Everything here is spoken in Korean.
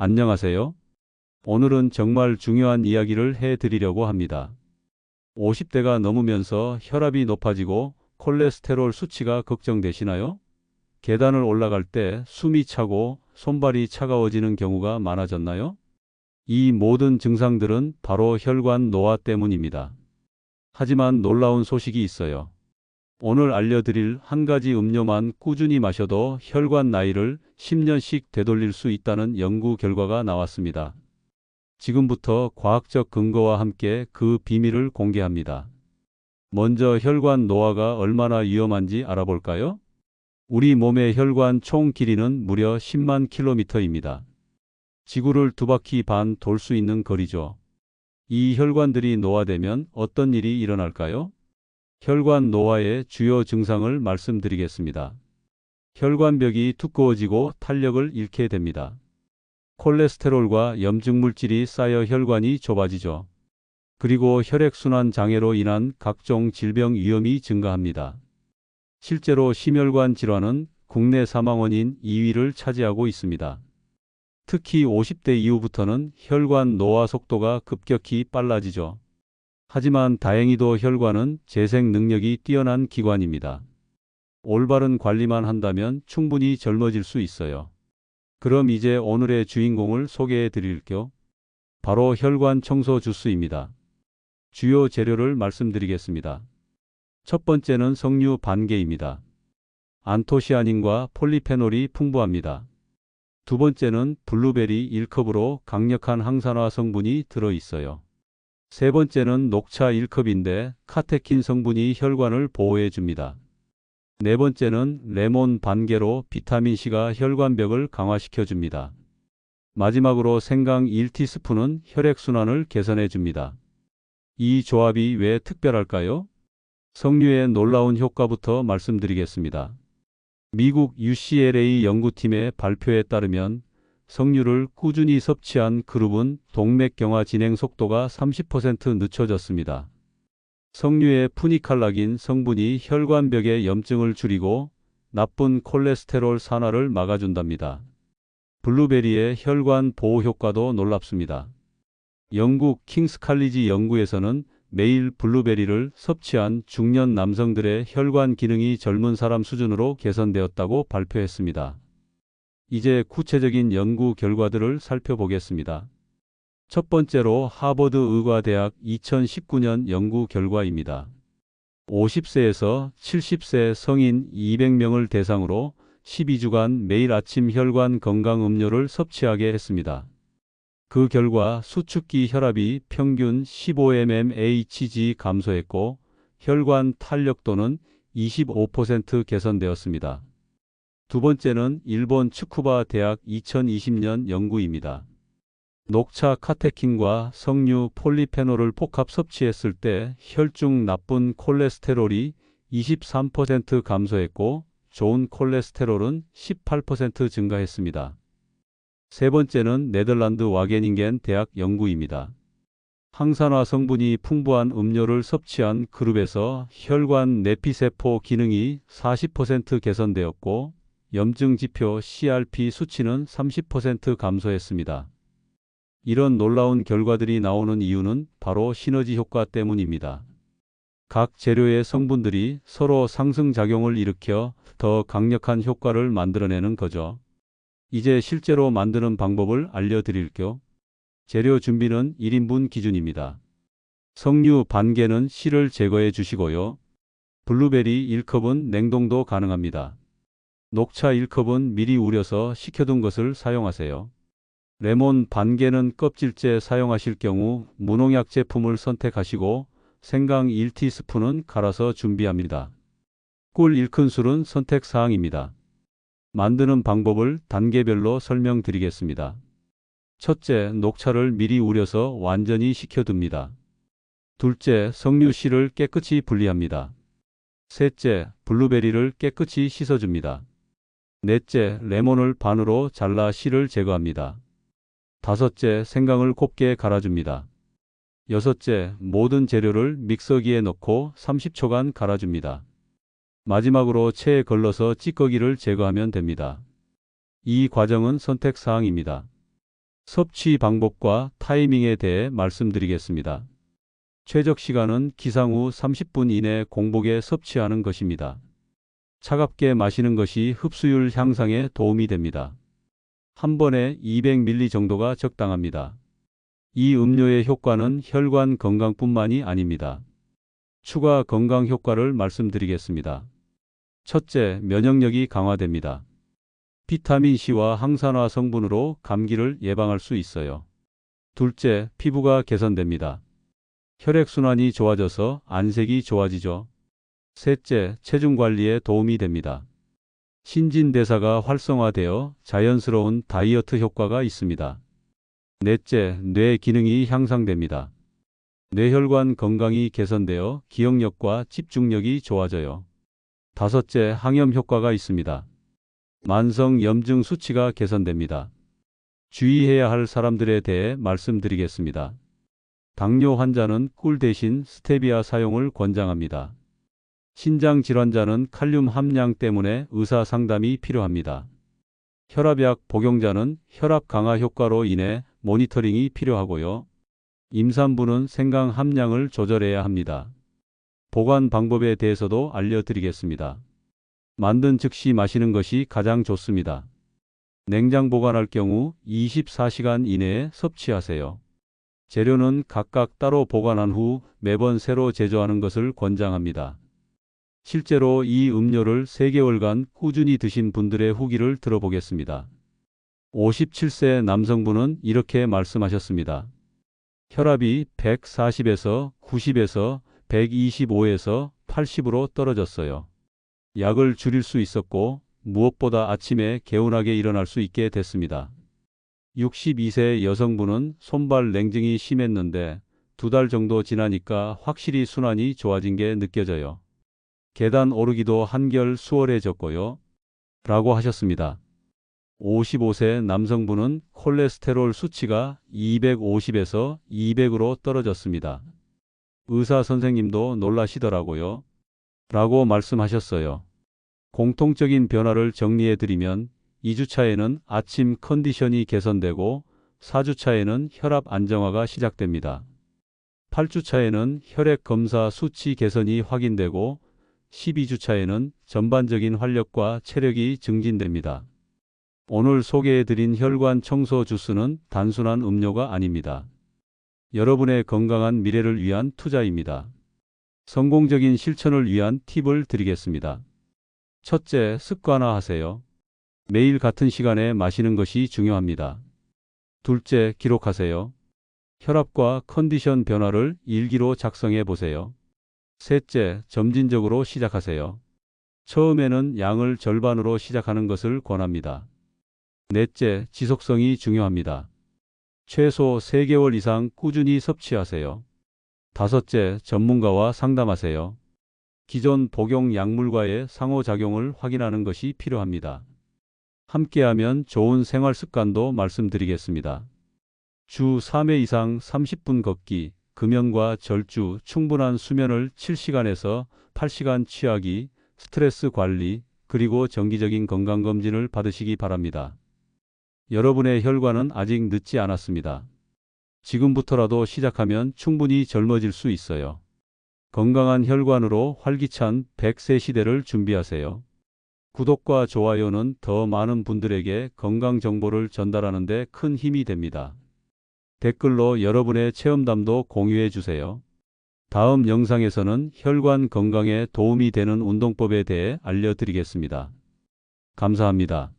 안녕하세요. 오늘은 정말 중요한 이야기를 해드리려고 합니다. 50대가 넘으면서 혈압이 높아지고 콜레스테롤 수치가 걱정되시나요? 계단을 올라갈 때 숨이 차고 손발이 차가워지는 경우가 많아졌나요? 이 모든 증상들은 바로 혈관 노화 때문입니다. 하지만 놀라운 소식이 있어요. 오늘 알려드릴 한 가지 음료만 꾸준히 마셔도 혈관 나이를 10년씩 되돌릴 수 있다는 연구 결과가 나왔습니다. 지금부터 과학적 근거와 함께 그 비밀을 공개합니다. 먼저 혈관 노화가 얼마나 위험한지 알아볼까요? 우리 몸의 혈관 총 길이는 무려 10만 킬로미터입니다. 지구를 두 바퀴 반 돌 수 있는 거리죠. 이 혈관들이 노화되면 어떤 일이 일어날까요? 혈관 노화의 주요 증상을 말씀드리겠습니다. 혈관벽이 두꺼워지고 탄력을 잃게 됩니다. 콜레스테롤과 염증물질이 쌓여 혈관이 좁아지죠. 그리고 혈액순환 장애로 인한 각종 질병 위험이 증가합니다. 실제로 심혈관 질환은 국내 사망 원인 2위를 차지하고 있습니다. 특히 50대 이후부터는 혈관 노화 속도가 급격히 빨라지죠. 하지만 다행히도 혈관은 재생 능력이 뛰어난 기관입니다. 올바른 관리만 한다면 충분히 젊어질 수 있어요. 그럼 이제 오늘의 주인공을 소개해 드릴게요. 바로 혈관 청소 주스입니다. 주요 재료를 말씀드리겠습니다. 첫 번째는 석류 반개입니다. 안토시아닌과 폴리페놀이 풍부합니다. 두 번째는 블루베리 1컵으로 강력한 항산화 성분이 들어있어요. 세 번째는 녹차 1컵인데 카테킨 성분이 혈관을 보호해 줍니다. 네 번째는 레몬 반개로 비타민C가 혈관벽을 강화시켜 줍니다. 마지막으로 생강 1티스푼은 혈액순환을 개선해 줍니다. 이 조합이 왜 특별할까요? 석류의 놀라운 효과부터 말씀드리겠습니다. 미국 UCLA 연구팀의 발표에 따르면 석류를 꾸준히 섭취한 그룹은 동맥경화 진행 속도가 30% 늦춰졌습니다. 석류의 푸니칼라긴 성분이 혈관벽의 염증을 줄이고 나쁜 콜레스테롤 산화를 막아준답니다. 블루베리의 혈관 보호 효과도 놀랍습니다. 영국 킹스 칼리지 연구에서는 매일 블루베리를 섭취한 중년 남성들의 혈관 기능이 젊은 사람 수준으로 개선되었다고 발표했습니다. 이제 구체적인 연구 결과들을 살펴보겠습니다. 첫 번째로 하버드 의과대학 2019년 연구 결과입니다. 50세에서 70세 성인 200명을 대상으로 12주간 매일 아침 혈관 건강 음료를 섭취하게 했습니다. 그 결과 수축기 혈압이 평균 15mmHg 감소했고 혈관 탄력도는 25% 개선되었습니다. 두 번째는 일본 츠쿠바 대학 2020년 연구입니다. 녹차 카테킨과 석류 폴리페놀을 복합 섭취했을 때 혈중 나쁜 콜레스테롤이 23% 감소했고 좋은 콜레스테롤은 18% 증가했습니다. 세 번째는 네덜란드 와게닝겐 대학 연구입니다. 항산화 성분이 풍부한 음료를 섭취한 그룹에서 혈관 내피세포 기능이 40% 개선되었고 염증 지표 CRP 수치는 30% 감소했습니다. 이런 놀라운 결과들이 나오는 이유는 바로 시너지 효과 때문입니다. 각 재료의 성분들이 서로 상승작용을 일으켜 더 강력한 효과를 만들어내는 거죠. 이제 실제로 만드는 방법을 알려드릴게요. 재료 준비는 1인분 기준입니다. 석류 반개는 씨를 제거해 주시고요. 블루베리 1컵은 냉동도 가능합니다. 녹차 1컵은 미리 우려서 식혀둔 것을 사용하세요. 레몬 반개는 껍질째 사용하실 경우 무농약 제품을 선택하시고 생강 1티스푼은 갈아서 준비합니다. 꿀 1큰술은 선택사항입니다. 만드는 방법을 단계별로 설명드리겠습니다. 첫째, 녹차를 미리 우려서 완전히 식혀둡니다. 둘째, 석류 씨를 깨끗이 분리합니다. 셋째, 블루베리를 깨끗이 씻어줍니다. 넷째, 레몬을 반으로 잘라 씨를 제거합니다. 다섯째, 생강을 곱게 갈아줍니다. 여섯째, 모든 재료를 믹서기에 넣고 30초간 갈아줍니다. 마지막으로 체에 걸러서 찌꺼기를 제거하면 됩니다. 이 과정은 선택사항입니다. 섭취 방법과 타이밍에 대해 말씀드리겠습니다. 최적 시간은 기상 후 30분 이내 공복에 섭취하는 것입니다. 차갑게 마시는 것이 흡수율 향상에 도움이 됩니다. 한 번에 200ml 정도가 적당합니다. 이 음료의 효과는 혈관 건강뿐만이 아닙니다. 추가 건강 효과를 말씀드리겠습니다. 첫째, 면역력이 강화됩니다. 비타민C와 항산화 성분으로 감기를 예방할 수 있어요. 둘째, 피부가 개선됩니다. 혈액순환이 좋아져서 안색이 좋아지죠. 셋째, 체중 관리에 도움이 됩니다. 신진대사가 활성화되어 자연스러운 다이어트 효과가 있습니다. 넷째, 뇌 기능이 향상됩니다. 뇌혈관 건강이 개선되어 기억력과 집중력이 좋아져요. 다섯째, 항염 효과가 있습니다. 만성 염증 수치가 개선됩니다. 주의해야 할 사람들에 대해 말씀드리겠습니다. 당뇨 환자는 꿀 대신 스테비아 사용을 권장합니다. 신장 질환자는 칼륨 함량 때문에 의사 상담이 필요합니다. 혈압약 복용자는 혈압 강화 효과로 인해 모니터링이 필요하고요. 임산부는 생강 함량을 조절해야 합니다. 보관 방법에 대해서도 알려드리겠습니다. 만든 즉시 마시는 것이 가장 좋습니다. 냉장 보관할 경우 24시간 이내에 섭취하세요. 재료는 각각 따로 보관한 후 매번 새로 제조하는 것을 권장합니다. 실제로 이 음료를 3개월간 꾸준히 드신 분들의 후기를 들어보겠습니다. 57세 남성분은 이렇게 말씀하셨습니다. 혈압이 140에서 90에서 125에서 80으로 떨어졌어요. 약을 줄일 수 있었고 무엇보다 아침에 개운하게 일어날 수 있게 됐습니다. 62세 여성분은 손발 냉증이 심했는데 2달 정도 지나니까 확실히 순환이 좋아진 게 느껴져요. 계단 오르기도 한결 수월해졌고요. 라고 하셨습니다. 55세 남성분은 콜레스테롤 수치가 250에서 200으로 떨어졌습니다. 의사 선생님도 놀라시더라고요. 라고 말씀하셨어요. 공통적인 변화를 정리해드리면 2주차에는 아침 컨디션이 개선되고 4주차에는 혈압 안정화가 시작됩니다. 8주차에는 혈액 검사 수치 개선이 확인되고 12주차에는 전반적인 활력과 체력이 증진됩니다. 오늘 소개해드린 혈관 청소 주스는 단순한 음료가 아닙니다. 여러분의 건강한 미래를 위한 투자입니다. 성공적인 실천을 위한 팁을 드리겠습니다. 첫째, 습관화하세요. 매일 같은 시간에 마시는 것이 중요합니다. 둘째, 기록하세요. 혈압과 컨디션 변화를 일기로 작성해 보세요. 셋째, 점진적으로 시작하세요. 처음에는 양을 절반으로 시작하는 것을 권합니다. 넷째, 지속성이 중요합니다. 최소 3개월 이상 꾸준히 섭취하세요. 다섯째, 전문가와 상담하세요. 기존 복용 약물과의 상호작용을 확인하는 것이 필요합니다. 함께하면 좋은 생활 습관도 말씀드리겠습니다. 주 3회 이상 30분 걷기, 금연과 절주, 충분한 수면을 7시간에서 8시간 취하기, 스트레스 관리, 그리고 정기적인 건강검진을 받으시기 바랍니다. 여러분의 혈관은 아직 늦지 않았습니다. 지금부터라도 시작하면 충분히 젊어질 수 있어요. 건강한 혈관으로 활기찬 100세 시대를 준비하세요. 구독과 좋아요는 더 많은 분들에게 건강 정보를 전달하는 데 큰 힘이 됩니다. 댓글로 여러분의 체험담도 공유해 주세요. 다음 영상에서는 혈관 건강에 도움이 되는 운동법에 대해 알려드리겠습니다. 감사합니다.